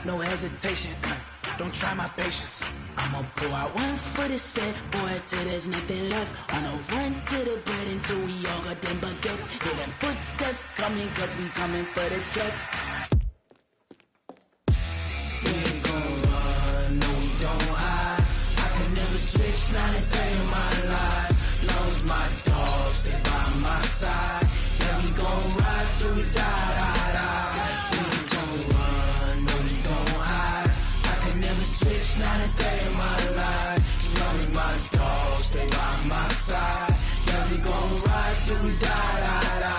no hesitation. Don't try my patience. I'ma pour out one for the set, boy, till there's nothing left. On a run to the bed until we all got them baguettes. Hear them footsteps coming, cause we coming for the check. We ain't gon' run, no we don't hide. I could never switch, not a day in my life. Long as my dogs stay by my side. Yeah, we gon' ride till we die, die, die. We ain't gon' run, no we don't hide. I could never switch, not a day in my life. As long as my dogs stay by my side. Yeah, we gon' ride till we die, die, die.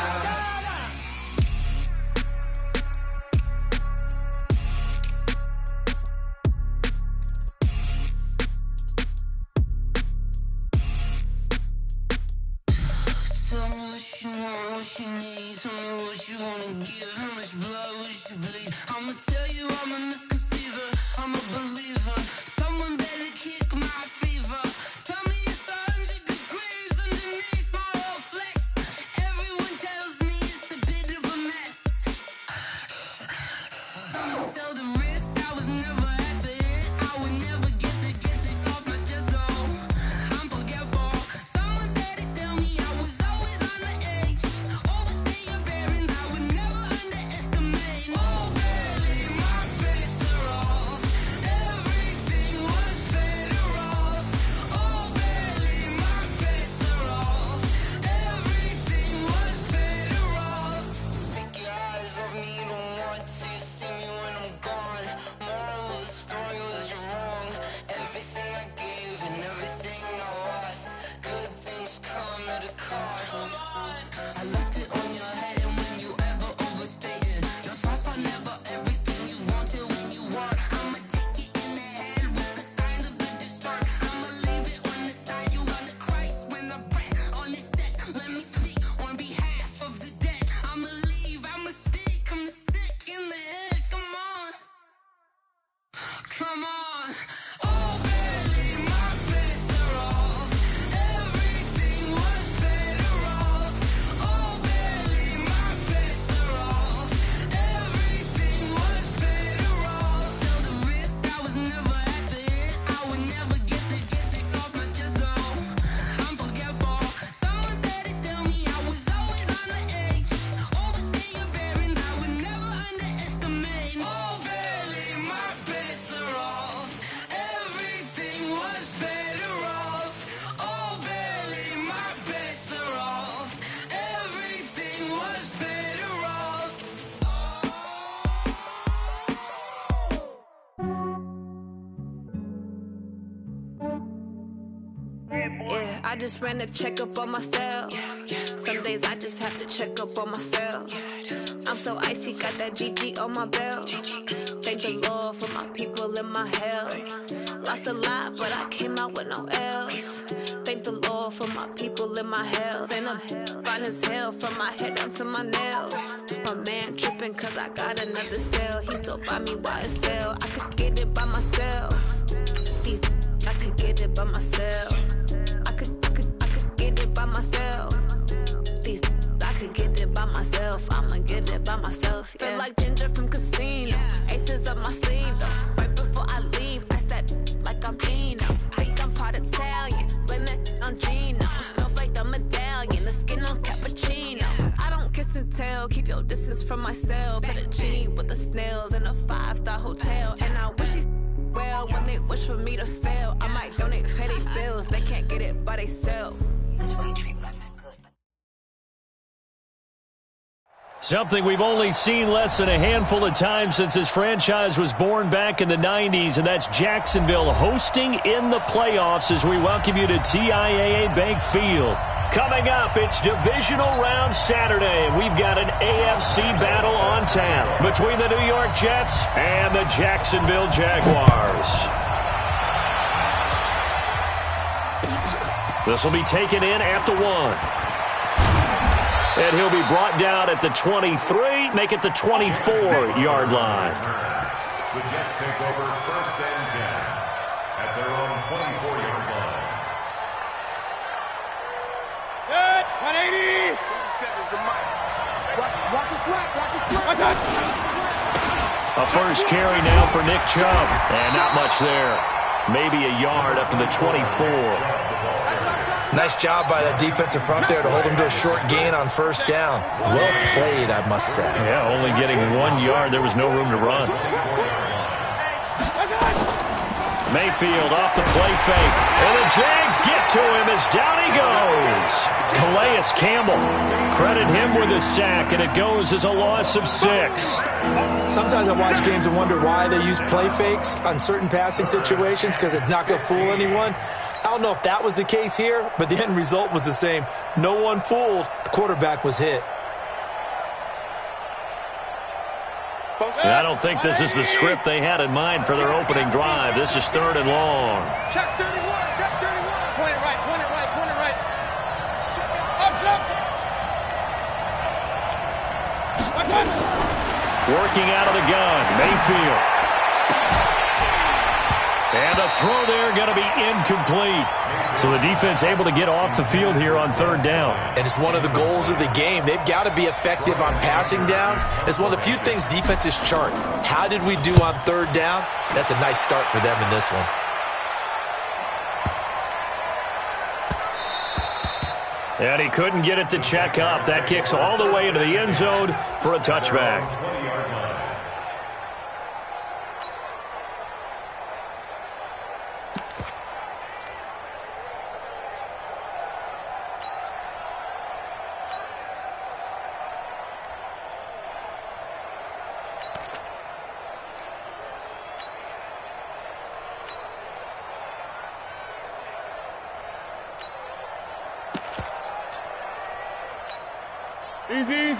Tell me what you want, what you need. Tell me what you wanna give. How much blood would you bleed? I'ma tell you I'm a misconceiver. I'm a believer. Someone better kick my fever. Tell me it's 100 degrees underneath my whole flesh. Everyone tells me it's a bit of a mess. I'ma tell the risk I was never at the end. I would never get this off my chest though. I'm forgetful. Someone better tell me I was always on the edge. Overstay your bearings, I would never underestimate. Oh baby, my bets are off. Everything was better off. Oh baby, my bets are off. Everything was better off. Take your eyes off me, don't want to see me when I'm gone. Moral of the story was you're wrong. Everything I gave and everything I lost. Good things come at a cost. I left it on your head, and when you ever overstay it, your thoughts are never everything you wanted when you want. I'ma take it in the head with the signs of the distort. I'ma leave it on the side. You on the Christ when the breath on the set. Let me speak on behalf of the dead. I'ma leave, I'ma speak. I'm sick in the head. Come on, come on. Oh baby, my bets are off. Everything was better off. Oh baby, my bets are off. Everything was better off. Tell the risk I was never at the end. I would never get this off my chest though. I'm forgetful. Someone better tell me I was always on the edge. Overstay your bearings, I would never underestimate. Oh baby, my bets are off. Everything was better off. Oh baby, my bets are off. Everything was better off. Yeah, I just ran a checkup on myself. Some days I just have to check up on myself. I'm so icy, got that GG on my belt. Thank the Lord for my people and my health. Lost a lot, but I came out with no else. Thank the Lord for my people and my health. And I'm fine as hell from my head down to my nails. My man tripping cause I got another cell. He still buy me YSL. I could get it by myself. These I could get it by myself. I could get it by myself. These I could get it by myself. I'ma get it by myself. Yeah. Feel like Ginger from Casino. Aces up my sleeve though. Right before I leave, I step like I'm Dino. Think I'm part Italian. Blame that on Gino. Snowflake the medallion. The skin on cappuccino. I don't kiss and tell. Keep your distance from myself. At a genie with the snails in a 5-star hotel. And I wish he's well when they wish for me to fail. I might donate, pay their bills. They can't get it by they self. That's why you treat black men good. Something we've only seen less than a handful of times since this franchise was born back in the 90s, and that's Jacksonville hosting in the playoffs as we welcome you to TIAA Bank Field. Coming up, it's Divisional Round Saturday, and we've got an AFC battle on tap between the New York Jets and the Jacksonville Jaguars. This will be taken in at the 1. And he'll be brought down at the 23, make it the 24-yard line. The Jets take over 1st and 10 at their own 24-yard line. Good, 180. 37 is the mic. Watch your slap, watch your slap. Watch it. A first carry now for Nick Chubb. And not much there. Maybe a yard up to the 24. Nice job by that defensive front there to hold him to a short gain on first down. Well played, I must say. Yeah, only getting 1 yard. There was no room to run. Mayfield off the play fake. And the Jags get to him as down he goes. Calais Campbell. Credit him with a sack, and it goes as a loss of 6. Sometimes I watch games and wonder why they use play fakes on certain passing situations, because it's not going to fool anyone. I don't know if that was the case here, but the end result was the same. No one fooled. The quarterback was hit. And I don't think this is the script they had in mind for their opening drive. This is 3rd and long. Check 31, check 31. Point it right, point it right, point it right. Up, up. Working out of the gun, Mayfield. And the throw there going to be incomplete. So the defense able to get off the field here on 3rd down. And it's one of the goals of the game. They've got to be effective on passing downs. It's one of the few things defenses chart. How did we do on 3rd down? That's a nice start for them in this one. And he couldn't get it to check up. That kicks all the way into the end zone for a touchback.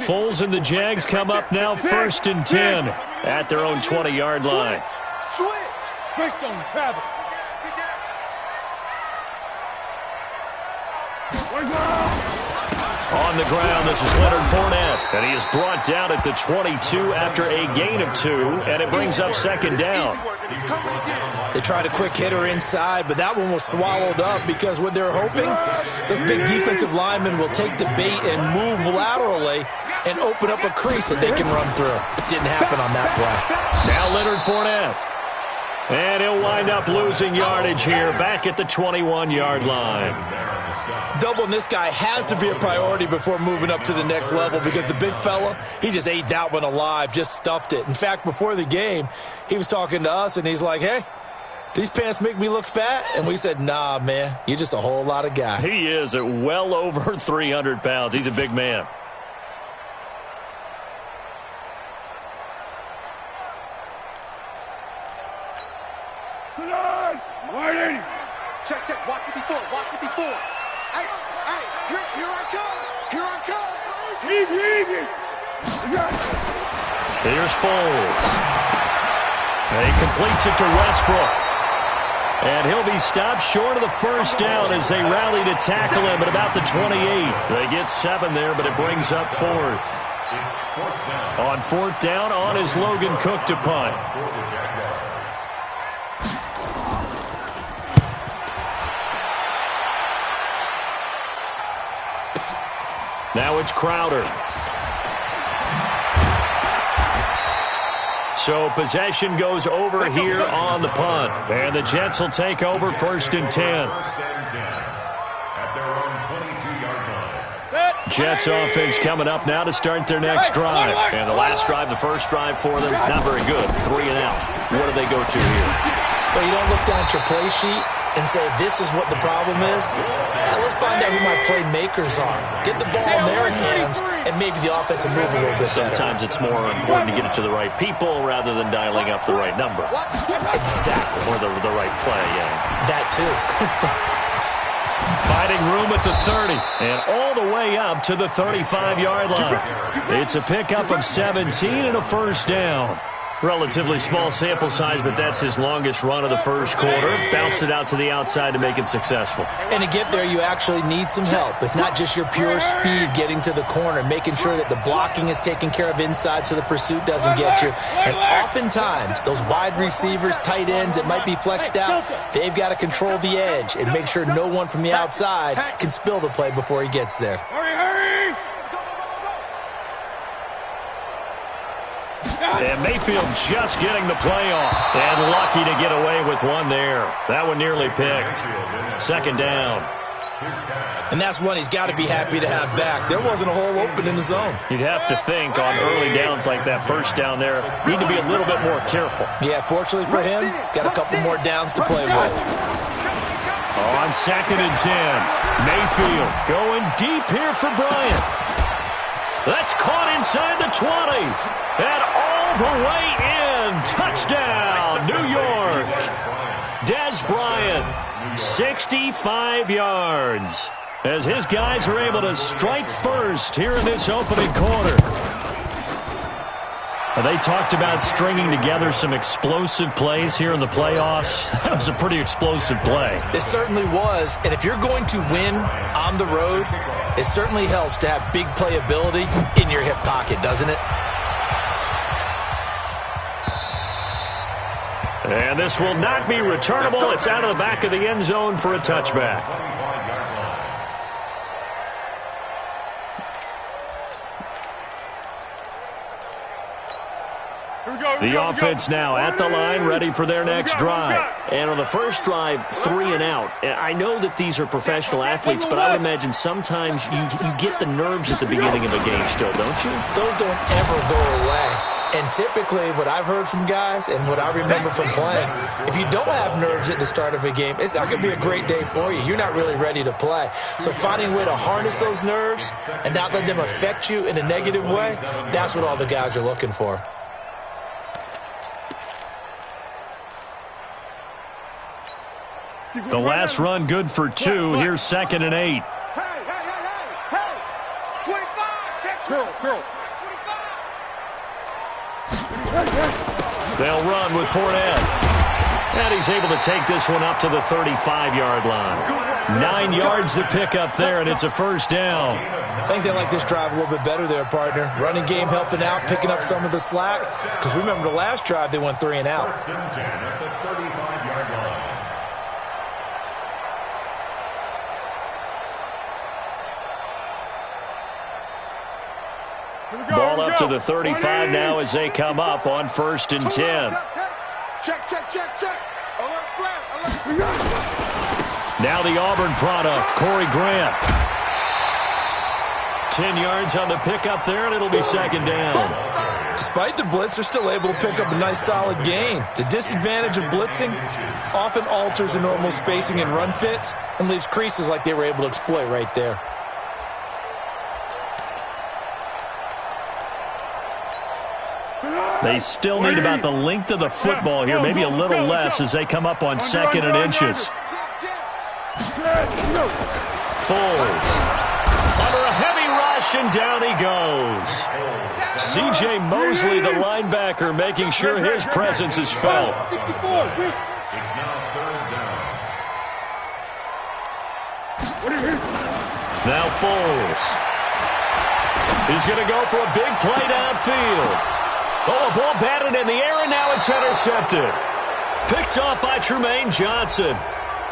Foles and the Jags come up now 1st and 10 at their own 20-yard line. Switch. Greystone, travel. On the ground, this is Leonard Fournette. And he is brought down at the 22 after a gain of 2, and it brings up 2nd down. They tried a quick hitter inside, but that one was swallowed up because what they're hoping, those big defensive linemen will take the bait and move laterally and open up a crease that they can run through. It didn't happen on that play. Now Leonard Fournette. And he'll wind up losing yardage here back at the 21-yard line. Doubling this guy has to be a priority before moving up to the next level because the big fella, he just ate that one alive, just stuffed it. In fact, before the game, he was talking to us, and he's like, hey, these pants make me look fat? And we said, nah, man, you're just a whole lot of guy. He is at well over 300 pounds. He's a big man. Check, check. Watch it before. Watch it before. Hey, here I come. Here I come. Easy. Here's Foles. And he completes it to Westbrook. And he'll be stopped short of the first down as they rally to tackle him at about the 28. They get 7 there, but it brings up 4th. On 4th down, on is Logan Cook to punt. Now it's Crowder. So possession goes over here on the punt. And the Jets will take over 1st and 10. Jets offense coming up now to start their next drive. And the last drive, the first drive for them, not very good. 3 and out. What do they go to here? Well, you don't look down at your play sheet and say, this is what the problem is. Let's find out who my playmakers are. Get the ball in their hands, and maybe the offense will move a little bit better. Sometimes it's more important to get it to the right people rather than dialing up the right number. Exactly. Or the right play, yeah. That too. Fighting room at the 30 and all the way up to the 35-yard line. It's a pickup of 17 and a first down. Relatively small sample size, but that's his longest run of the first quarter. Bounced it out to the outside to make it successful. And to get there, you actually need some help. It's not just your pure speed getting to the corner, making sure that the blocking is taken care of inside so the pursuit doesn't get you. And oftentimes, those wide receivers, tight ends that might be flexed out, they've got to control the edge and make sure no one from the outside can spill the play before he gets there. Hurry! And Mayfield just getting the play off. And lucky to get away with one there. That one nearly picked. Second down. And that's one he's got to be happy to have back. There wasn't a hole open in the zone. You'd have to think on early downs like that first down there, need to be a little bit more careful. Yeah, fortunately for him, got a couple more downs to play with. On 2nd and 10, Mayfield going deep here for Bryant. That's caught inside the 20. And all the way in. Touchdown, New York. Dez Bryant, 65 yards. As his guys are able to strike first here in this opening quarter. They talked about stringing together some explosive plays here in the playoffs. That was a pretty explosive play. It certainly was. And if you're going to win on the road, it certainly helps to have big playability in your hip pocket, doesn't it? And this will not be returnable. It's out of the back of the end zone for a touchback. The offense now at the line, ready for their next drive. And on the first drive, 3 and out. I know that these are professional athletes, but I would imagine sometimes you get the nerves at the beginning of a game still, don't you? Those don't ever go away. And typically what I've heard from guys and what I remember from playing, if you don't have nerves at the start of a game, it's not going to be a great day for you. You're not really ready to play. So finding a way to harness those nerves and not let them affect you in a negative way, that's what all the guys are looking for. The last run good for 2. Here's 2nd and 8. Hey! 25! Check 25! They'll run with Fournette. And he's able to take this one up to the 35-yard line. 9 yards to pick up there, and it's a first down. I think they like this drive a little bit better there, partner. Running game helping out, picking up some of the slack. Because remember the last drive, they went 3 and out. First and 10 at the 35-yard line. Ball up to the 35 now as they come up on 1st and 10. Check. Alert flat. Now the Auburn product, Corey Grant. 10 yards on the pickup there, and it'll be 2nd down. Despite the blitz, they're still able to pick up a nice solid gain. The disadvantage of blitzing often alters the normal spacing and run fits and leaves creases like they were able to exploit right there. They still need about the length of the football here, maybe a little less as they come up on 2nd and inches. Foles under a heavy rush, and down he goes. C.J. Mosley, the linebacker, making sure his presence is felt. It's now 3rd down. Now Foles. He's going to go for a big play downfield. Oh, a ball batted in the air, and now it's intercepted. Picked off by Trumaine Johnson.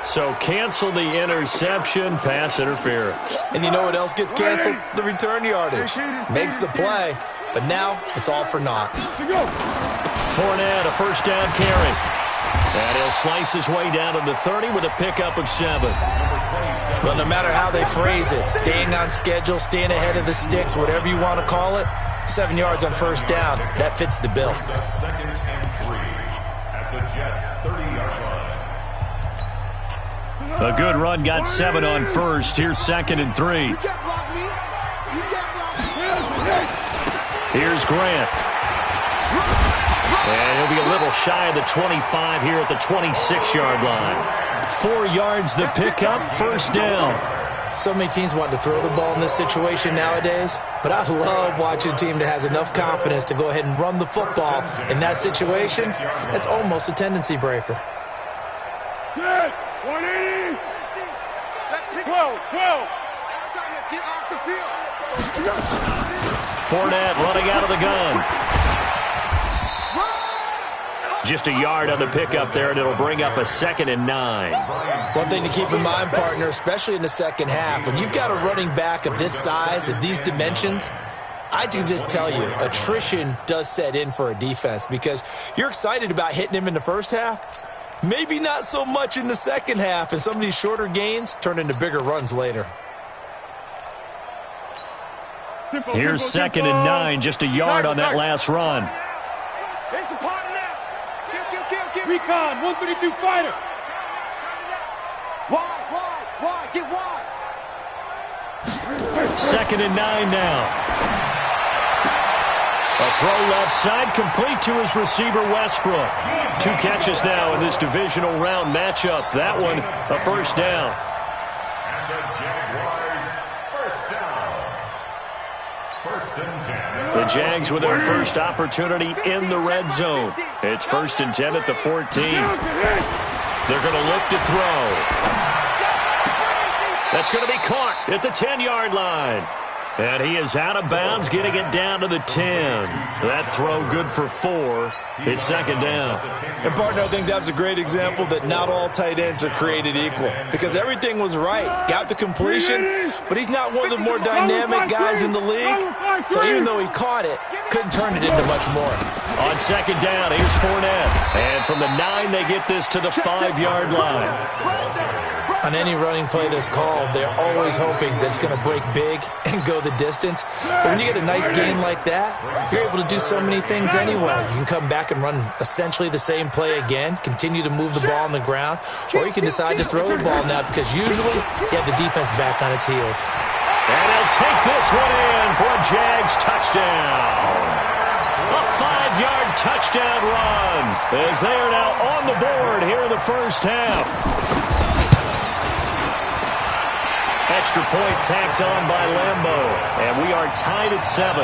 So cancel the interception, pass interference. And you know what else gets canceled? The return yardage. Makes the play, but now it's all for naught. Fournette, a first down carry. And he'll slice his way down to the 30 with a pickup of 7. Well, no matter how they phrase it, staying on schedule, staying ahead of the sticks, whatever you want to call it, 7 yards on first down, that fits the bill. 2nd and 3 at the Jets' 30-yard line. A good run, got 7 on first. Here's 2nd and 3. You can't block me. Here's Grant. And he'll be a little shy of the 25 here at the 26-yard line. 4 yards the pickup, first down. So many teams want to throw the ball in this situation nowadays, but I love watching a team that has enough confidence to go ahead and run the football in that situation. That's almost a tendency breaker. 180. Let's pick 12. Let's get off the field. Fournette running out of the gun. Just a yard on the pickup there, and it'll bring up a 2nd and 9. One thing to keep in mind, partner, especially in the second half, when you've got a running back of this size, of these dimensions, I can just tell you, attrition does set in for a defense because you're excited about hitting him in the first half. Maybe not so much in the second half, and some of these shorter gains turn into bigger runs later. Here's 2nd and 9, just a yard on that last run. It's a partner now. Kill. Recon, 132 fighter. Wide. Get wide. 2nd and 9 now. A throw left side, complete to his receiver, Westbrook. 2 catches now in this divisional round matchup. That one, a first down. And the Jaguars, first down. 1st and 10. The Jags with their first opportunity in the red zone. It's 1st and 10 at the 14. They're going to look to throw. That's going to be caught at the 10-yard line. And he is out of bounds, getting it down to the 10. That throw good for 4. It's 2nd down. And, partner, I think that's a great example that not all tight ends are created equal because everything was right. Got the completion, but he's not one of the more dynamic guys in the league. So even though he caught it, couldn't turn it into much more. On 2nd down, here's Fournette. And from the 9, they get this to the 5-yard line. On any running play that's called, they're always hoping that it's going to break big and go the distance. But when you get a nice game like that, you're able to do so many things anyway. You can come back and run essentially the same play again, continue to move the ball on the ground, or you can decide to throw the ball now because usually you have the defense back on its heels. And he'll take this one in for a Jags touchdown. A 5-yard touchdown run as they are now on the board here in the first half. Extra point tacked on by Lambeau, and we are tied at 7.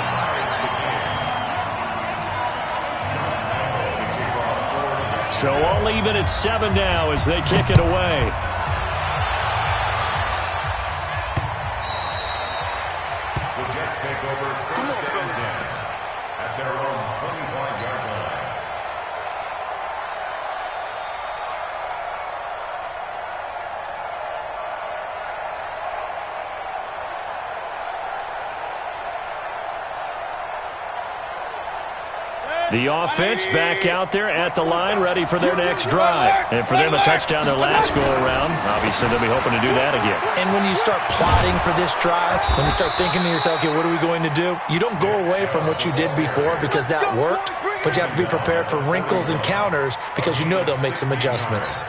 So all even at 7 now as they kick it away. The Jets take over 1st and 10 at their own 25-yard line. The offense back out there at the line, ready for their next drive. And for them, a touchdown their last go-around. Obviously, they'll be hoping to do that again. And when you start plotting for this drive, when you start thinking to yourself, okay, what are we going to do? You don't go away from what you did before because that worked, but you have to be prepared for wrinkles and counters because you know they'll make some adjustments.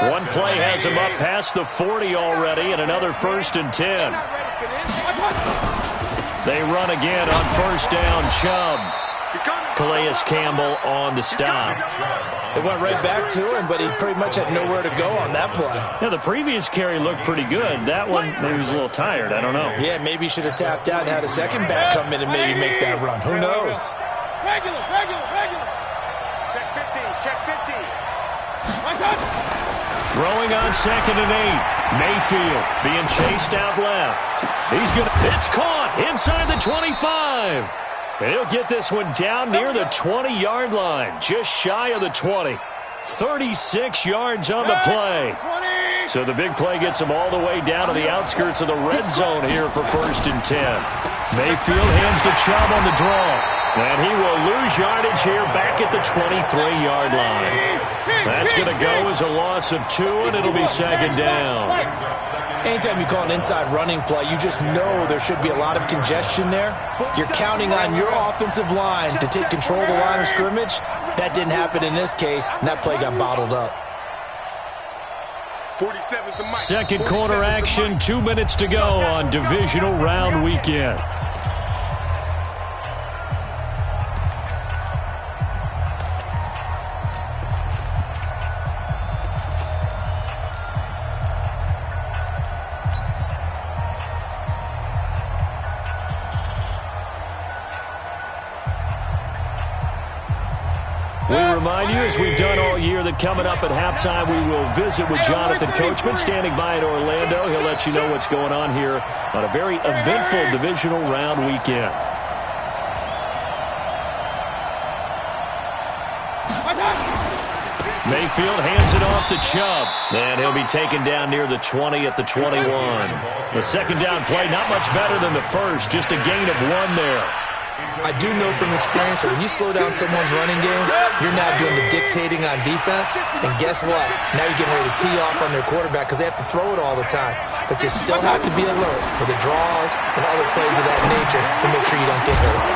One play has him up past the 40 already, and another 1st and 10. They run again on 1st down, Chubb. Calais Campbell on the stop. It went right back to him, but he pretty much had nowhere to go on that play. Yeah, the previous carry looked pretty good. That one, maybe he was a little tired. I don't know. Yeah, maybe he should have tapped out and had a second back come in and maybe make that run. Who knows? Regular. Check 50. Throwing on 2nd and 8. Mayfield being chased out left. It's caught inside the 25. He'll get this one down near the 20-yard line, just shy of the 20. 36 yards on the play. So the big play gets him all the way down to the outskirts of the red zone here for 1st and 10. Mayfield hands to Chubb on the draw. And he will lose yardage here back at the 23-yard line. That's going to go as a loss of 2, and it'll be 2nd down. Anytime you call an inside running play, you just know there should be a lot of congestion there. You're counting on your offensive line to take control of the line of scrimmage. That didn't happen in this case, and that play got bottled up. 47's the mic. Second quarter action, 2 minutes to go on divisional round weekend. We remind you, as we've done all year, that coming up at halftime, we will visit with Jonathan Coachman, standing by in Orlando. He'll let you know what's going on here on a very eventful divisional round weekend. Mayfield hands it off to Chubb. And he'll be taken down near the 20 at the 21. The second down play, not much better than the first. Just a gain of 1 there. I do know from experience that when you slow down someone's running game, you're now doing the dictating on defense. And guess what? Now you're getting ready to tee off on their quarterback because they have to throw it all the time. But you still have to be alert for the draws and other plays of that nature to make sure you don't get hurt.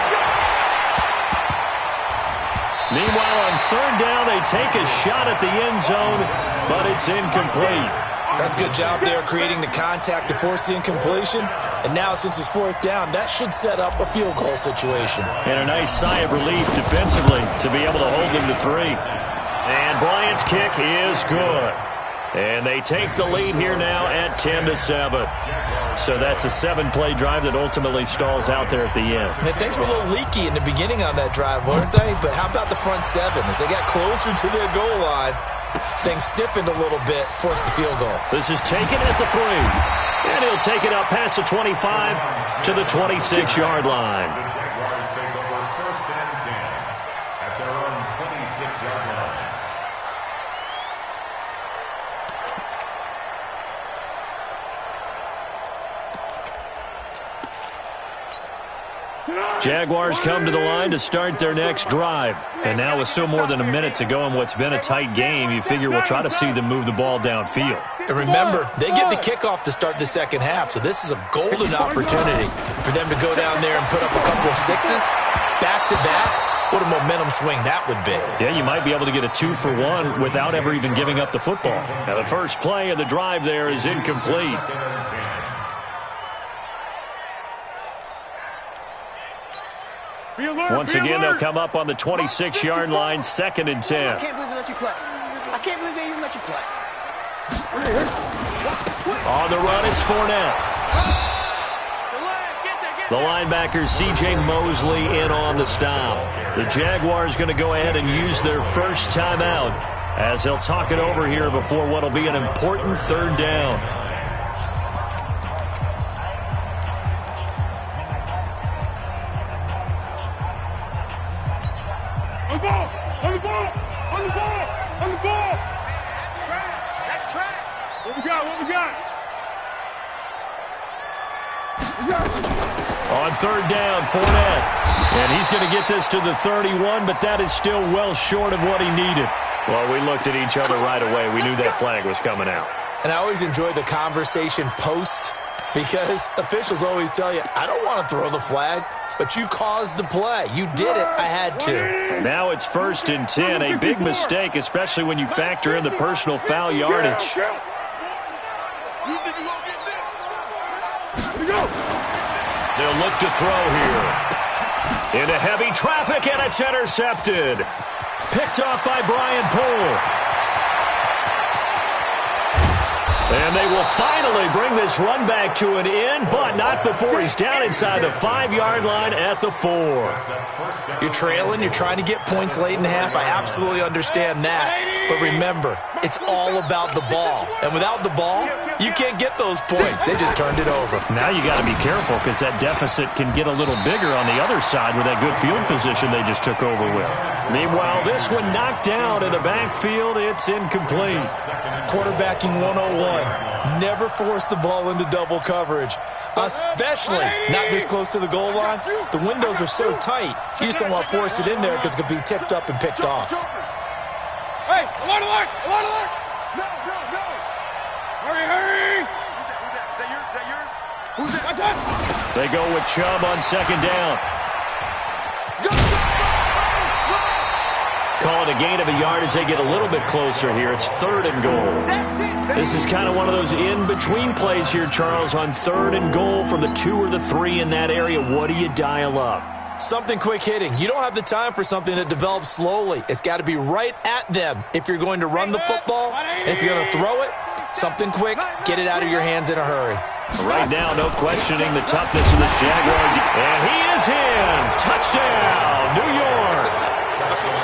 Meanwhile, on third down, they take a shot at the end zone, but it's incomplete. That's a good job there creating the contact to force the incompletion. And now, since it's fourth down, that should set up a field goal situation. And a nice sigh of relief defensively to be able to hold them to 3. And Bryant's kick is good. And they take the lead here now at 10-7. So that's a 7-play drive that ultimately stalls out there at the end. And things were a little leaky in the beginning on that drive, weren't they? But how about the front 7? As they got closer to their goal line, things stiffened a little bit, forced the field goal. This is taken at the 3. And he'll take it up past the 25 to the 26-yard line. The Jaguars take over 1st and 10 at their own 26-yard line. Jaguars come to the line to start their next drive. And now with still more than a minute to go in what's been a tight game, you figure we'll try to see them move the ball downfield. And remember, they get the kickoff to start the second half, so this is a golden opportunity for them to go down there and put up a couple of 6s back-to-back. What a momentum swing that would be. Yeah, you might be able to get a 2-for-1 without ever even giving up the football. Now, the first play of the drive there is incomplete. Once again, they'll come up on the 26-yard line, 2nd and 10. I can't believe they let you play. I can't believe they even let you play. On the run, it's Fournette. The linebacker, C.J. Mosley, in on the stop. The Jaguars going to go ahead and use their first timeout as they'll talk it over here before what will be an important third down. On the ball! On the ball! On the ball! On the ball! Trash! That's trash! What we got? What we got? On third down, Fournette. And he's going to get this to the 31, but that is still well short of what he needed. Well, we looked at each other right away. We knew that flag was coming out. And I always enjoy the conversation post because officials always tell you, I don't want to throw the flag, but you caused the play. You did it. I had to. Now it's 1st and 10. A big mistake, especially when you factor in the personal foul yardage. They'll look to throw here. Into heavy traffic, and it's intercepted. Picked off by Brian Poole. And they will finally bring this run back to an end, but not before he's down inside the 5-yard line at the 4. You're trailing. You're trying to get points late in the half. I absolutely understand that. But remember, it's all about the ball. And without the ball, you can't get those points. They just turned it over. Now you got to be careful because that deficit can get a little bigger on the other side with that good field position they just took over with. Meanwhile, this one knocked down in the backfield. It's incomplete. Quarterbacking 101. Never force the ball into double coverage, especially not this close to the goal line. The windows are so tight, you just don't want to force it in there because it could be tipped up and picked off. Hey, alert, alert, alert, alert! No, no, no! Hurry, hurry! Is that yours? Who's that? What's that? They go with Chubb on 2nd down. Call it a gain of a yard as they get a little bit closer here. It's 3rd and goal. This is kind of one of those in-between plays here, Charles, on 3rd and goal from the 2 or the 3 in that area. What do you dial up? Something quick hitting. You don't have the time for something that develops slowly. It's got to be right at them if you're going to run the football. And if you're going to throw it, something quick, get it out of your hands in a hurry. Right now, no questioning the toughness of this Jaguar. And he is in. Touchdown, New York.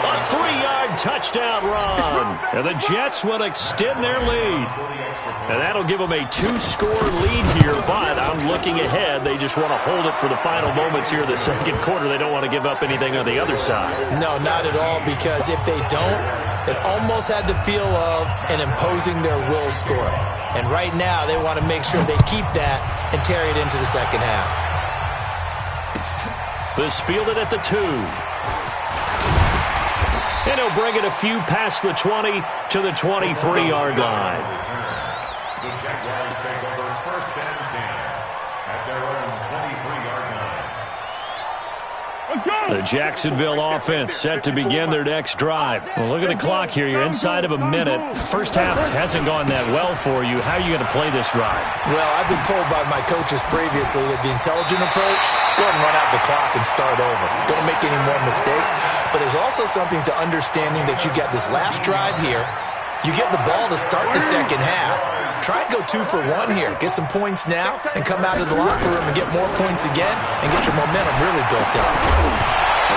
A 3-yard touchdown run. And the Jets will extend their lead. And that'll give them a 2-score lead here. But I'm looking ahead. They just want to hold it for the final moments here of the second quarter. They don't want to give up anything on the other side. No, not at all, because if they don't, that almost had the feel of an imposing their will score. And right now, they want to make sure they keep that and carry it into the second half. This fielded at the 2. And he'll bring it a few past the 20 to the 23-yard line. The Jaguars take over 1st and 10 at their own 23-yard line. The Jacksonville offense set to begin their next drive. Well, look at the clock here. You're inside of a minute. First half hasn't gone that well for you. How are you going to play this drive? Well, I've been told by my coaches previously that the intelligent approach, go ahead and run out the clock and start over. Don't make any more mistakes. But there's also something to understanding that you get this last drive here. You get the ball to start the second half. Try and go 2 for 1 here. Get some points now and come out of the locker room and get more points again and get your momentum really built up.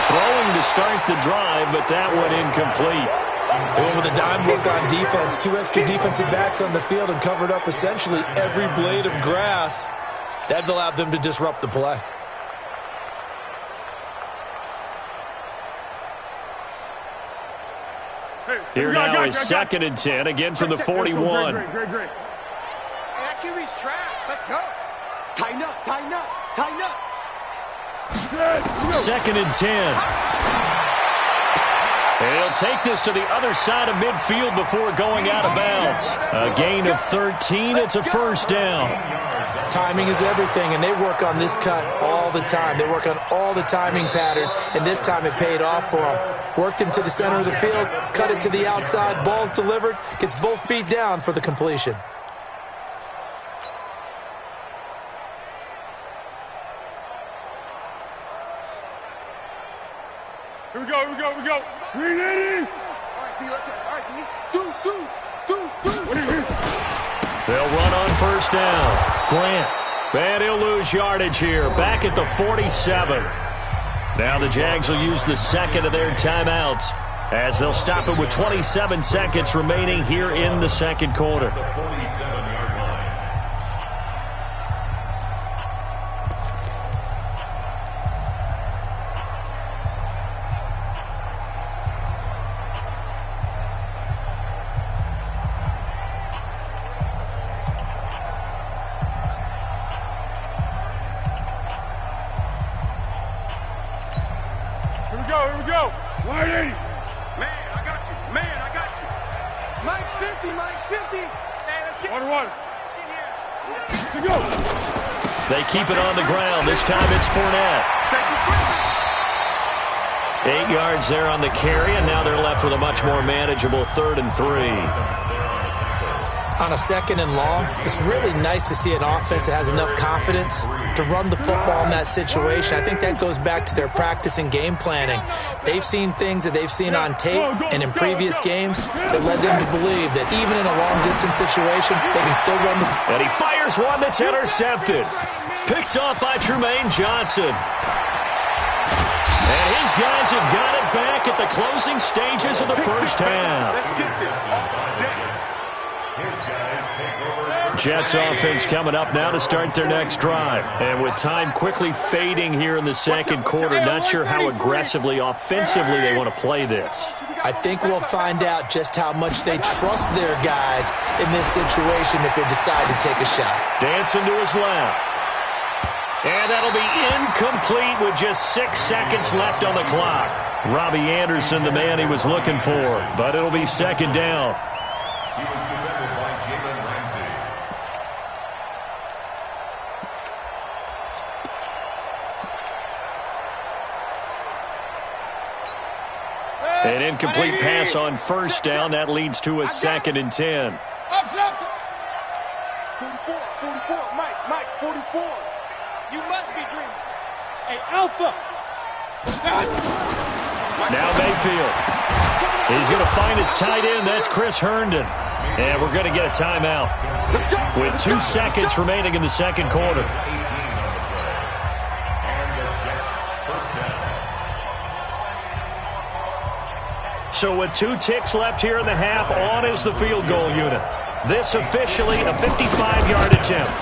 Throwing to start the drive, but that one incomplete. They went with a dime look on defense. 2 extra defensive backs on the field and covered up essentially every blade of grass. That allowed them to disrupt the play. Here now is 2nd and 10, again from the 41. Great. That QB's trash. Let's go. Tighten up. 2nd and 10. And he'll take this to the other side of midfield before going out of bounds. A gain of 13. It's a first down. Timing is everything, and they work on this cut all the time. They work on all the timing patterns, and this time it paid off for them. Worked him to the center of the field, cut it to the outside, ball's delivered, gets both feet down for the completion. Here we go. 380. All right, D. Deuce. What are you? They'll run on first down. Grant. And he'll lose yardage here. Back at the 47. Now the Jags will use the second of their timeouts as they'll stop it with 27 seconds remaining here in the second quarter. The 47-yard line. Here we go. 180. Man, I got you. Mike's 50. Hey, let's get 1-1. Let's go. They keep it on the ground. This time it's Fournette. 8 yards there on the carry, and now they're left with a much more manageable 3rd and 3. On a 2nd and long, it's really nice to see an offense that has enough confidence to run the football in that situation. I think that goes back to their practice and game planning. They've seen things that they've seen on tape and in previous games that led them to believe that even in a long-distance situation, they can still run the... And he fires one that's intercepted. Picked off by Trumaine Johnson. And his guys have got it back at the closing stages of the first half. Jets offense coming up now to start their next drive. And with time quickly fading here in the second quarter, not sure how aggressively, offensively they want to play this. I think we'll find out just how much they trust their guys in this situation if they decide to take a shot. Dancing to his left. And that'll be incomplete with just 6 seconds left on the clock. Robbie Anderson, the man he was looking for. But it'll be second down. He was defended by Jalen Ramsey. An incomplete pass on first down. That leads to a 2nd and 10. 44, Mike, 44. You must be dreaming. Hey, Alpha. Now Mayfield. He's going to find his tight end. That's Chris Herndon. And we're going to get a timeout with 2 seconds remaining in the second quarter. So with 2 ticks left here in the half, on is the field goal unit. This officially a 55-yard attempt.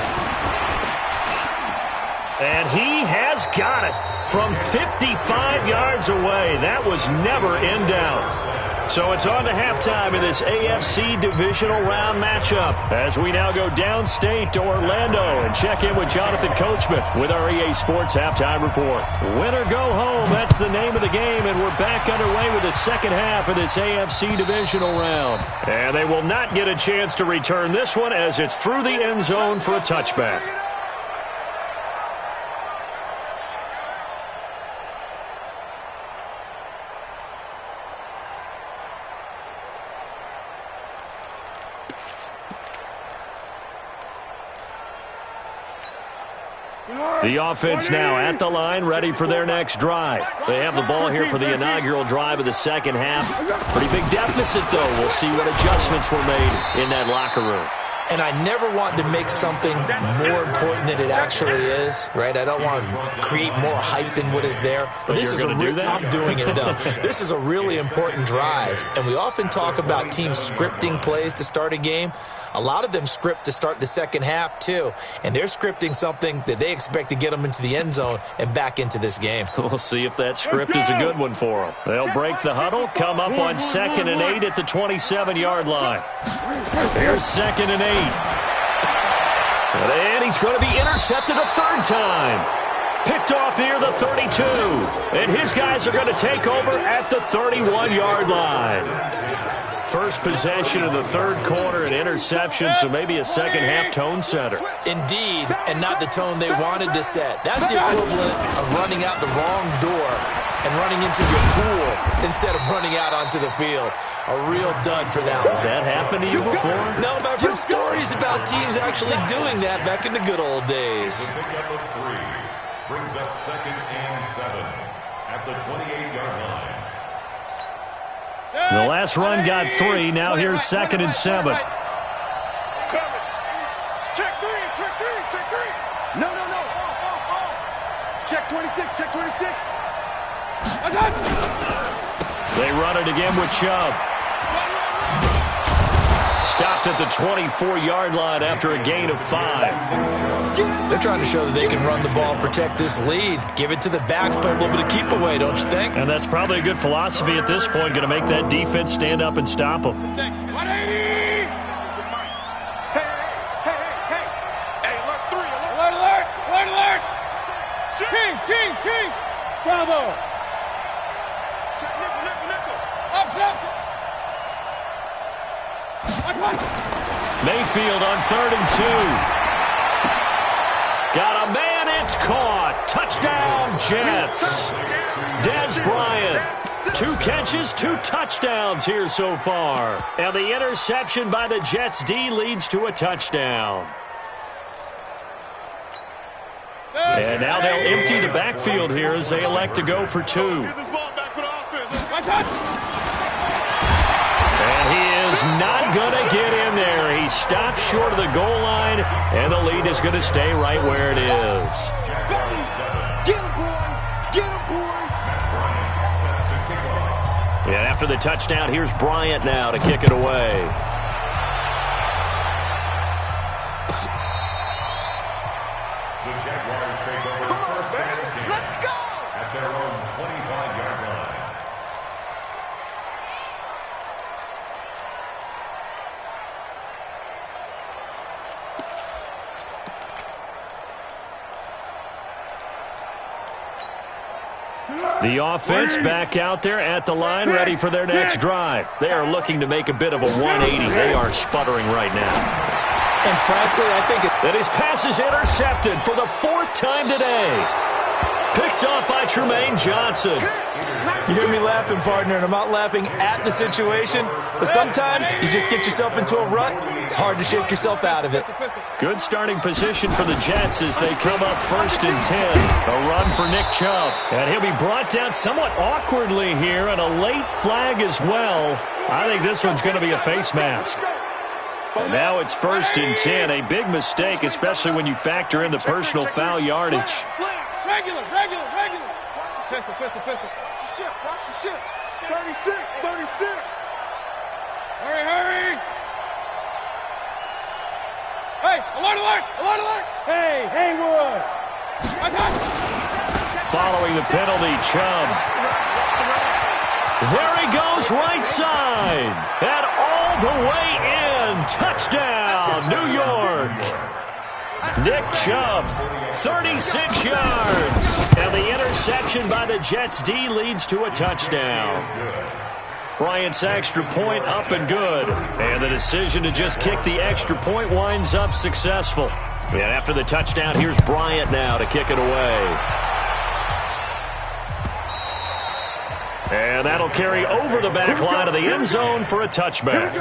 And he has got it from 55 yards away. That was never in doubt. So it's on to halftime in this AFC divisional round matchup as we now go downstate to Orlando and check in with Jonathan Coachman with our EA Sports Halftime Report. Win or go home, that's the name of the game, and we're back underway with the second half of this AFC divisional round. And they will not get a chance to return this one as it's through the end zone for a touchback. The offense now at the line, ready for their next drive. They have the ball here for the inaugural drive of the second half. Pretty big deficit, though. We'll see what adjustments were made in that locker room. And I never want to make something more important than it actually is, right? I don't want to create more hype than what is there. But this is I'm doing it, though. This is a really important drive. And we often talk about teams scripting plays to start a game. A lot of them script to start the second half, too. And they're scripting something that they expect to get them into the end zone and back into this game. We'll see if that script is a good one for them. They'll break the huddle, come up on 2nd and 8 at the 27-yard line. Here's 2nd and 8. And he's going to be intercepted a third time. Picked off near the 32. And his guys are going to take over at the 31-yard line. First possession of the third quarter, an interception, so maybe a second-half tone setter. Indeed, and not the tone they wanted to set. That's the equivalent of running out the wrong door and running into your pool instead of running out onto the field. A real dud for that one. Has that happened to you before? No, but I've heard stories about teams actually doing that back in the good old days. The pickup of 3 brings up 2nd and 7 at the 28-yard line. The last run got 3. Now here's 2nd and 7. Check 3, check 3, check 3. No. Check 26, check 26. They run it again with Chubb. Stopped at the 24-yard line after a gain of 5. They're trying to show that they can run the ball, protect this lead, give it to the backs, play a little bit of keep away, don't you think? And that's probably a good philosophy at this point, going to make that defense stand up and stop them. 180! Hey, alert 3, alert! King! Bravo! Check nickel! Up! Mayfield on 3rd and 2. Got a man, it's caught. Touchdown, Jets. Dez Bryant. 2 catches, 2 touchdowns here so far. And the interception by the Jets D leads to a touchdown. And now they'll empty the backfield here as they elect to go for 2. And he is not going to get in there. He stopped short of the goal line, and the lead is going to stay right where it is. Get him, boy! And after the touchdown, here's Bryant now to kick it away. The Jaguars take over 1st and 10. Let's go! At their own 25-yard line. The offense back out there at the line, ready for their next drive. They are looking to make a bit of a 180. They are sputtering right now. And frankly, I think that his pass is intercepted for the 4th time today. Picked off by Tremaine Johnson. You hear me laughing, partner, and I'm not laughing at the situation, but sometimes you just get yourself into a rut. It's hard to shake yourself out of it. Good starting position for the Jets as they come up 1st and 10. A run for Nick Chubb. And he'll be brought down somewhat awkwardly here, and a late flag as well. I think this one's going to be a face mask. And now it's 1st and 10. A big mistake, especially when you factor in the personal foul yardage. Regular. Pistol. Watch the ship. 36. Hurry. Hey, alert. Hey, Haywood. Following the penalty, Chubb There he goes, right side. And all the way in. Touchdown, New York. Nick Chubb, 36 yards. And the interception by the Jets D leads to a touchdown. Bryant's extra point up and good. And the decision to just kick the extra point winds up successful. And after the touchdown, here's Bryant now to kick it away. And that'll carry over the back line of the end zone for a touchback.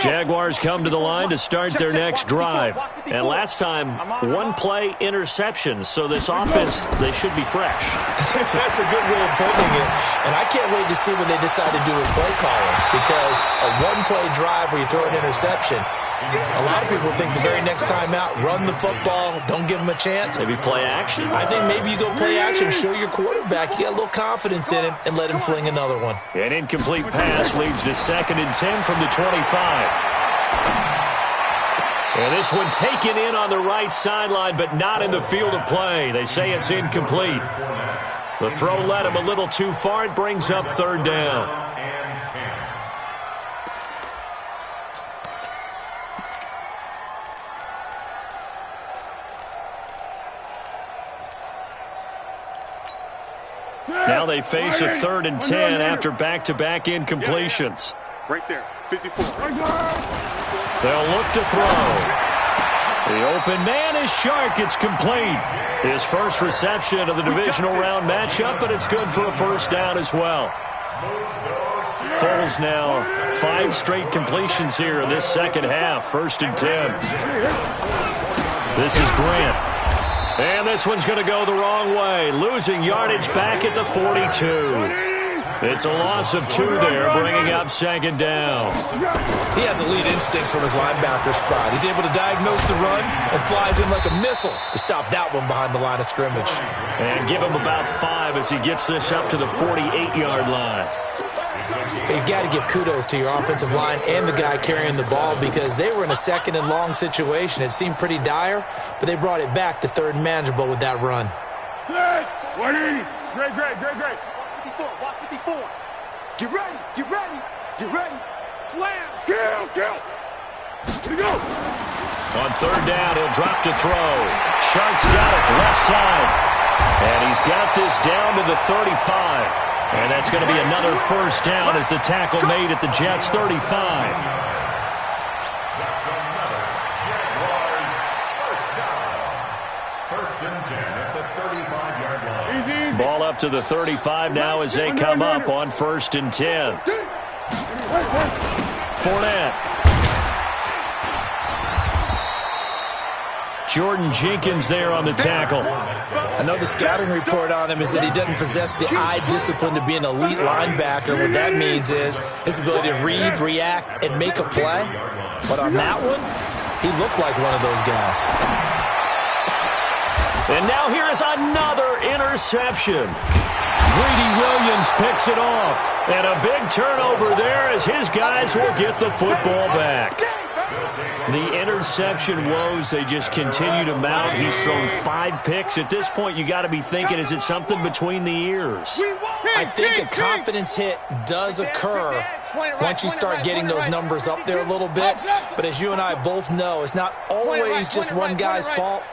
Jaguars come to the line to start their next drive. And last time, one-play interception. So this offense, they should be fresh. That's a good way of putting it. And I can't wait to see what they decide to do with play calling. Because a one-play drive where you throw an interception, a lot of people think the very next time out, run the football, don't give them a chance. Maybe play action? I think maybe you go play action, show your quarterback, you got a little confidence in him, and let him fling another one. An incomplete pass leads to 2nd and 10 from the 25. And this one taken in on the right sideline, but not in the field of play. They say it's incomplete. The throw led him a little too far. It brings up 3rd down. Now they face a 3rd and 10 after back-to-back incompletions. Right there, 54. They'll look to throw. The open man is Shark. It's complete. His first reception of the divisional round matchup, but it's good for a 1st down as well. Foles now 5 straight completions here in this second half. 1st and 10. This is Grant. And this one's going to go the wrong way. Losing yardage back at the 42. It's a loss of 2 there, bringing up 2nd down. He has elite instincts from his linebacker spot. He's able to diagnose the run and flies in like a missile to stop that one behind the line of scrimmage. And give him about 5 as he gets this up to the 48-yard line. You've got to give kudos to your offensive line and the guy carrying the ball because they were in a 2nd and long situation. It seemed pretty dire, but they brought it back to 3rd and manageable with that run. Great. 54, watch 54. Get ready. Slam. Kill. Here we go. On 3rd down, he'll drop to throw. Shark's got it, left side. And he's got this down to the 35. And that's going to be another 1st down as the tackle made at the Jets' 35. Ball up to the 35 now as they come up on 1st and 10. Fournette. Jordan Jenkins there on the tackle. I know the scouting report on him is that he doesn't possess the eye discipline to be an elite linebacker. What that means is his ability to read, react, and make a play. But on that one, he looked like one of those guys. And now here is another interception. Greedy Williams picks it off. And a big turnover there as his guys will get the football back. The interception woes, they just continue to mount. He's thrown 5 picks. At this point, you got to be thinking, is it something between the ears? I think a confidence hit does occur once you start getting those numbers up there a little bit. But as you and I both know, it's not always just one guy's fault.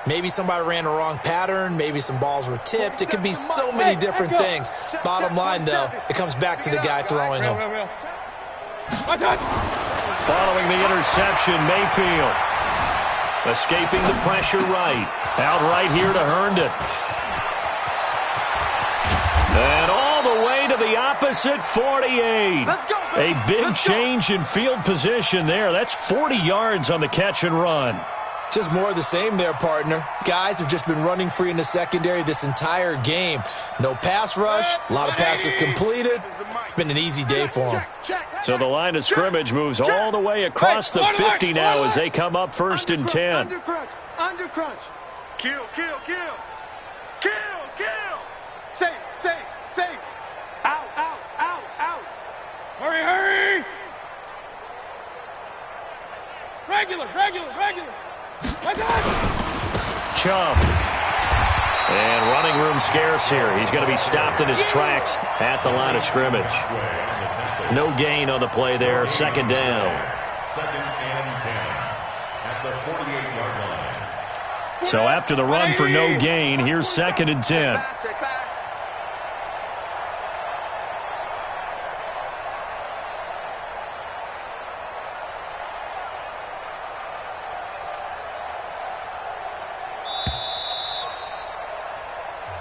Maybe somebody ran the wrong pattern. Maybe some balls were tipped. It could be so many different things. Bottom line, though, it comes back to the guy throwing them. Following the interception, Mayfield escaping the pressure right. Out right here to Herndon. And all the way to the opposite 48. A big change in field position there. That's 40 yards on the catch and run. Just more of the same there, partner. Guys have just been running free in the secondary this entire game. No pass rush, a lot of passes completed. Been an easy day for them. So the line of scrimmage moves all the way across the 50 now as they come up 1st and 10. Under crunch. Kill. Safe. Out. Hurry. Regular. Chubb. And running room scarce here. He's going to be stopped in his tracks at the line of scrimmage. No gain on the play there. Second down. 2nd and 10 at the 48-yard line. So after the run for no gain, here's 2nd and 10.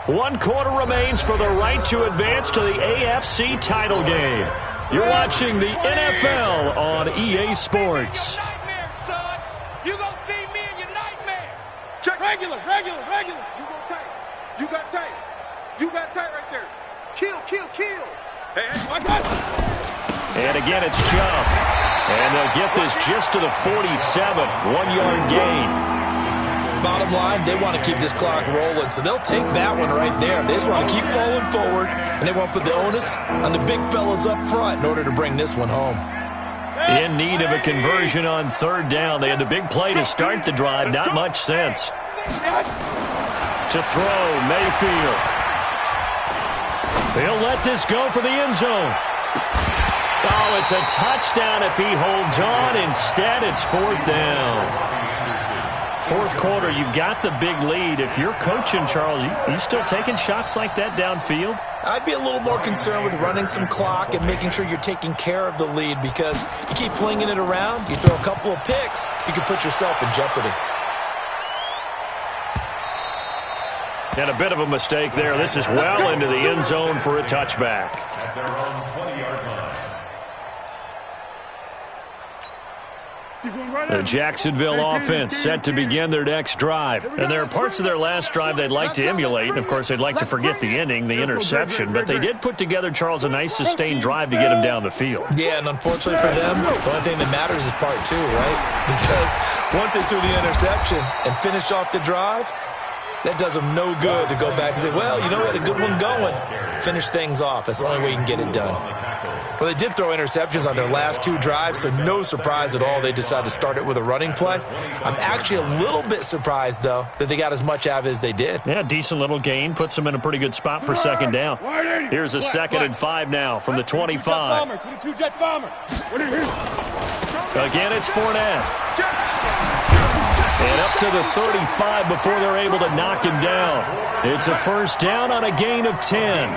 One quarter remains for the right to advance to the AFC title game. You're watching the NFL on EA Sports. You gonna see me in your nightmares. Regular. You got tight right there. Kill. Hey, watch out. And again, it's Chubb. And they'll get this just to the 47. 1-yard gain. Bottom line, they want to keep this clock rolling, so they'll take that one right there. They just want to keep falling forward, and they want to put the onus on the big fellas up front in order to bring this one home. In need of a conversion on 3rd down. They had the big play to start the drive. Not much sense. To throw, Mayfield. He'll let this go for the end zone. Oh, it's a touchdown if he holds on. Instead, it's 4th down. 4th quarter, you've got the big lead. If you're coaching, Charles, you still taking shots like that downfield? I'd be a little more concerned with running some clock and making sure you're taking care of the lead, because you keep flinging it around, you throw a couple of picks, you can put yourself in jeopardy. And a bit of a mistake there. This is well into the end zone for a touchback. At their own 20-yard line. The Jacksonville offense set to begin their next drive. And there are parts of their last drive they'd like to emulate. And, of course, they'd like to forget the ending, the interception. But they did put together, Charles, a nice sustained drive to get him down the field. Yeah, and unfortunately for them, the only thing that matters is part 2, right? Because once they threw the interception and finished off the drive, that does them no good to go back and say, well, you know, we had a good one going. Finish things off. That's the only way you can get it done. Well, they did throw interceptions on their last 2 drives, so no surprise at all they decided to start it with a running play. I'm actually a little bit surprised, though, that they got as much out of it as they did. Yeah, decent little gain. Puts them in a pretty good spot for 2nd down. Here's a 2nd and 5 now from the 25. 22-jet bomber. Again, it's Fournette. And up to the 35 before they're able to knock him down. It's a 1st down on a gain of 10.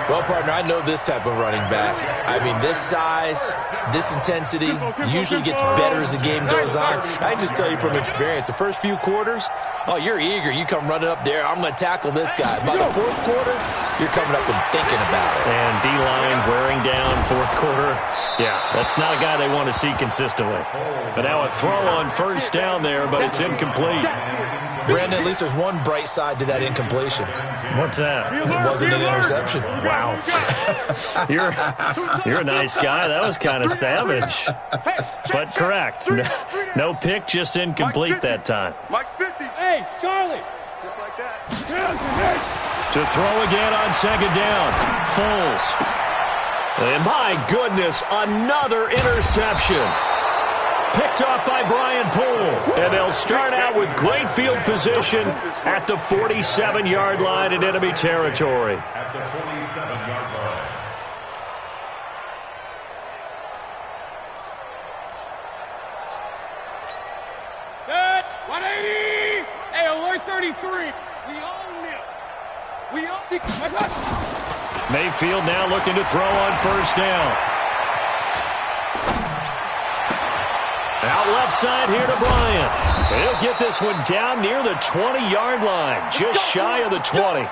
Well, partner, I know this type of running back. I mean, this size, this intensity usually gets better as the game goes on. I just tell you from experience, the first few quarters, oh, you're eager. You come running up there, I'm going to tackle this guy. By the 4th quarter, you're coming up and thinking about it. And D-line wearing down 4th quarter. Yeah, that's not a guy they want to see consistently. But now a throw on 1st down there, but it's incomplete. Brandon, at least there's one bright side to that incompletion. What's that? It wasn't an interception. Wow. You're a nice guy. That was kind of savage. But correct. No pick, just incomplete that time. Mike's 50. Hey, Charlie. Just like that. To throw again on 2nd down. Foles. And my goodness, another interception. Picked off by Brian Poole. And they'll start out with great field position at the 47-yard line in enemy territory. At the 47-yard line. Good. 180. Hey, alert 33. We own it. We own 6. Mayfield now looking to throw on 1st down. Out left side here to Bryant. He'll get this one down near the 20-yard line, just shy of the 20.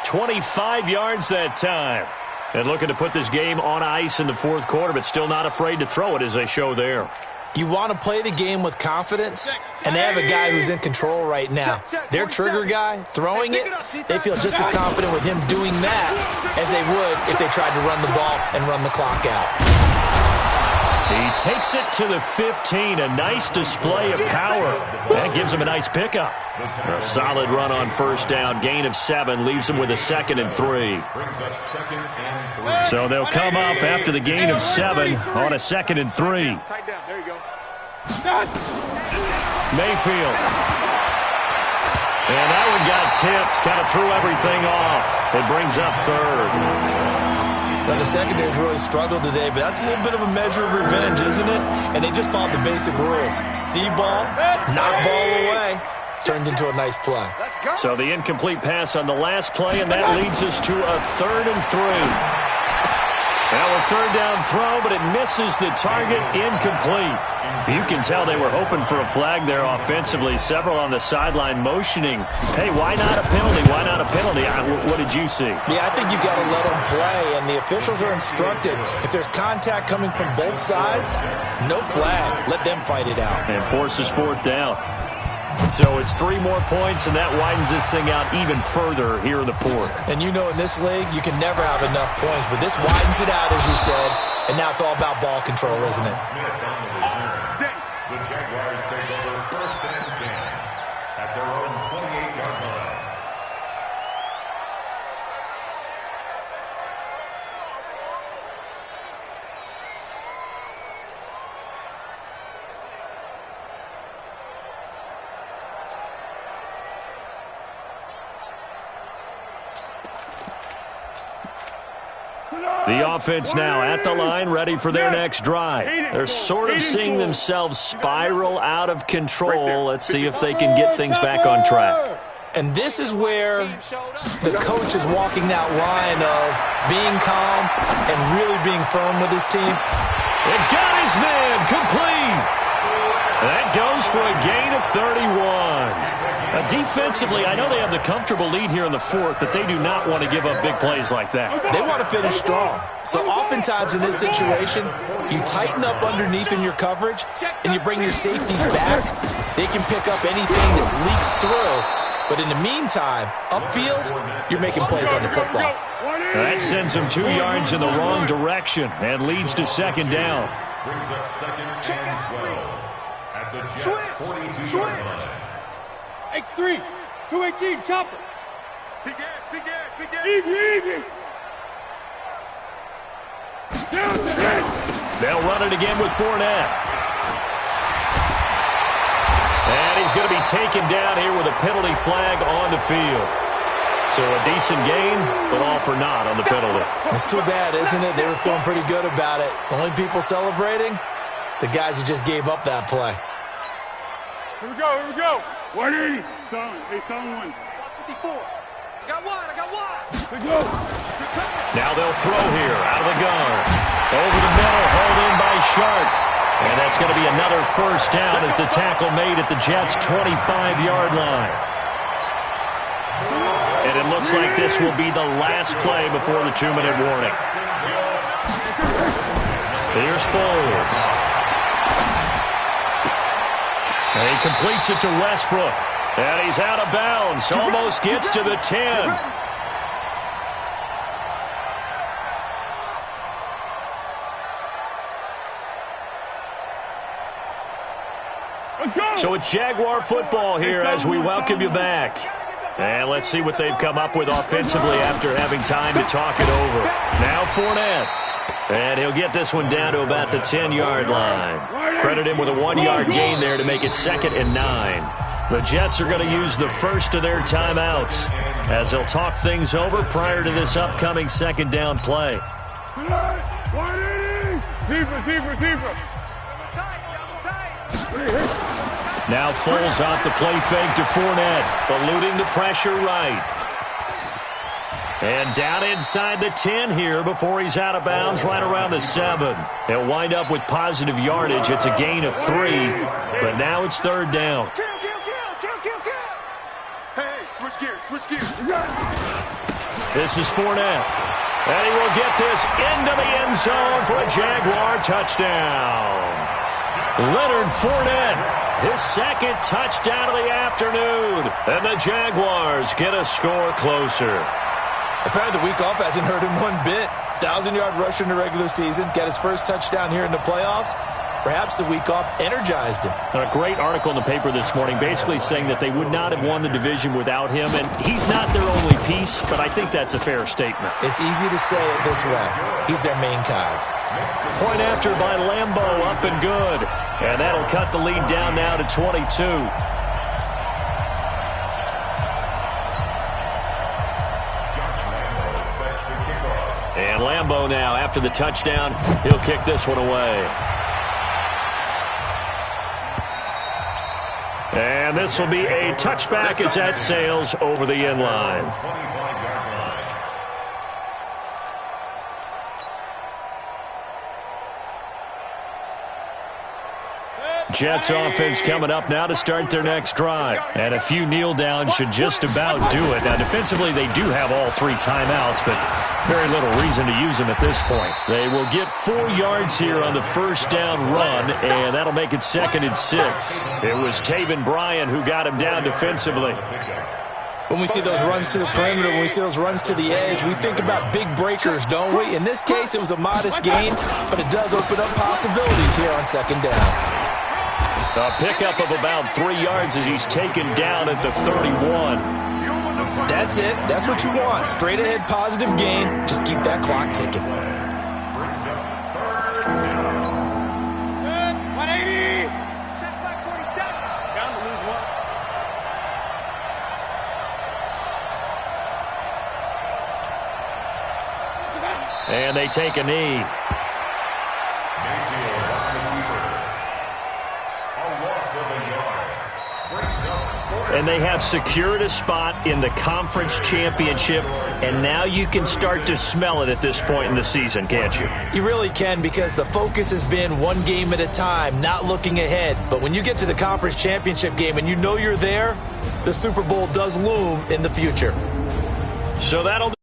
25 yards that time. And looking to put this game on ice in the 4th quarter, but still not afraid to throw it as they show there. You want to play the game with confidence, and they have a guy who's in control right now. Their trigger guy, throwing it, they feel just as confident with him doing that as they would if they tried to run the ball and run the clock out. He takes it to the 15, a nice display of power. That gives him a nice pickup. A solid run on 1st down, gain of 7, leaves him with a 2nd and 3. So they'll come up after the gain of 7 on a 2nd and 3. Tight down. There you go. Mayfield. And that one got tipped, kind of threw everything off. It brings up third. Now, the secondary's really struggled today, but that's a little bit of a measure of revenge, isn't it? And they just followed the basic rules. See ball, knock ball away. Turned into a nice play. So the incomplete pass on the last play, and that leads us to a 3rd and 3. Now a 3rd down throw, but it misses the target, incomplete. You can tell they were hoping for a flag there offensively. Several on the sideline motioning, hey, why not a penalty? Why not a penalty? What did you see? Yeah, I think you got to let them play, and the officials are instructed. If there's contact coming from both sides, no flag. Let them fight it out. And forces 4th down. So it's 3 more points, and that widens this thing out even further here in the 4th. And you know in this league, you can never have enough points, but this widens it out, as you said, and now it's all about ball control, isn't it? The Jaguars take over 1st and 10 at their own 28-yard line. The offense now at the line, ready for their next drive. They're sort of seeing themselves spiral out of control. Let's see if they can get things back on track. And this is where the coach is walking that line of being calm and really being firm with his team. It got his man complete. That goes for a gain of 31. Defensively, I know they have the comfortable lead here in the 4th, but they do not want to give up big plays like that. They want to finish strong. So oftentimes in this situation, you tighten up underneath in your coverage, and you bring your safeties back. They can pick up anything that leaks through. But in the meantime, upfield, you're making plays on the football. That sends them 2 yards in the wrong direction and leads to 2nd down. Brings up 2nd and 12 at the Jets' 42-yard line. X3, 218, chopper. Big Ed. Easy. They'll run it again with Fournette. And he's going to be taken down here with a penalty flag on the field. So a decent gain, but all for naught on the penalty. It's too bad, isn't it? They were feeling pretty good about it. The only people celebrating, the guys who just gave up that play. Here we go. 180. Someone. 54. I got one. Here we go. Now they'll throw here out of the gun. Over the middle, hauled in by Sharp. And that's going to be another 1st down as the tackle made at the Jets' 25-yard line. And it looks like this will be the last play before the 2-minute warning. Here's Foles. And he completes it to Westbrook. And he's out of bounds. Almost gets to the 10. So it's Jaguar football here as we welcome you back. And let's see what they've come up with offensively after having time to talk it over. Now Fournette. And he'll get this one down to about the 10-yard line. Credit him with a 1-yard gain there to make it 2nd and 9. The Jets are going to use the first of their timeouts as they'll talk things over prior to this upcoming 2nd down play. Deeper. Now Foles off the play fake to Fournette, eluding the pressure right. And down inside the 10 here before he's out of bounds right around the 7. He'll wind up with positive yardage. It's a gain of 3, but now it's 3rd down. Kill. Hey, switch gears. This is Fournette. And he will get this into the end zone for a Jaguar touchdown. Leonard Fournette, his 2nd touchdown of the afternoon. And the Jaguars get a score closer. Apparently the week off hasn't hurt him one bit. 1,000-yard rusher in the regular season. Got his first touchdown here in the playoffs. Perhaps the week off energized him. A great article in the paper this morning basically saying that they would not have won the division without him. And he's not their only piece, but I think that's a fair statement. It's easy to say it this way. He's their main cog. Point after by Lambeau, up and good. And that'll cut the lead down now to 22. And Lambo now, after the touchdown, he'll kick this one away. And this will be a touchback as that sails over the end line. Jets offense coming up now to start their next drive. And a few kneel downs should just about do it. Now, defensively, they do have all 3 timeouts, but very little reason to use them at this point. They will get 4 yards here on the first down run, and that'll make it 2nd and 6. It was Taven Bryan who got him down defensively. When we see those runs to the perimeter, when we see those runs to the edge, we think about big breakers, don't we? In this case, it was a modest gain, but it does open up possibilities here on 2nd down. A pickup of about 3 yards as he's taken down at the 31. That's it. That's what you want. Straight ahead positive gain. Just keep that clock ticking. 180. Check back 47. Down to lose 1. And they take a knee. And they have secured a spot in the conference championship, and now you can start to smell it at this point in the season, can't you? You really can, because the focus has been one game at a time, not looking ahead. But when you get to the conference championship game and you know you're there, the Super Bowl does loom in the future. So that'll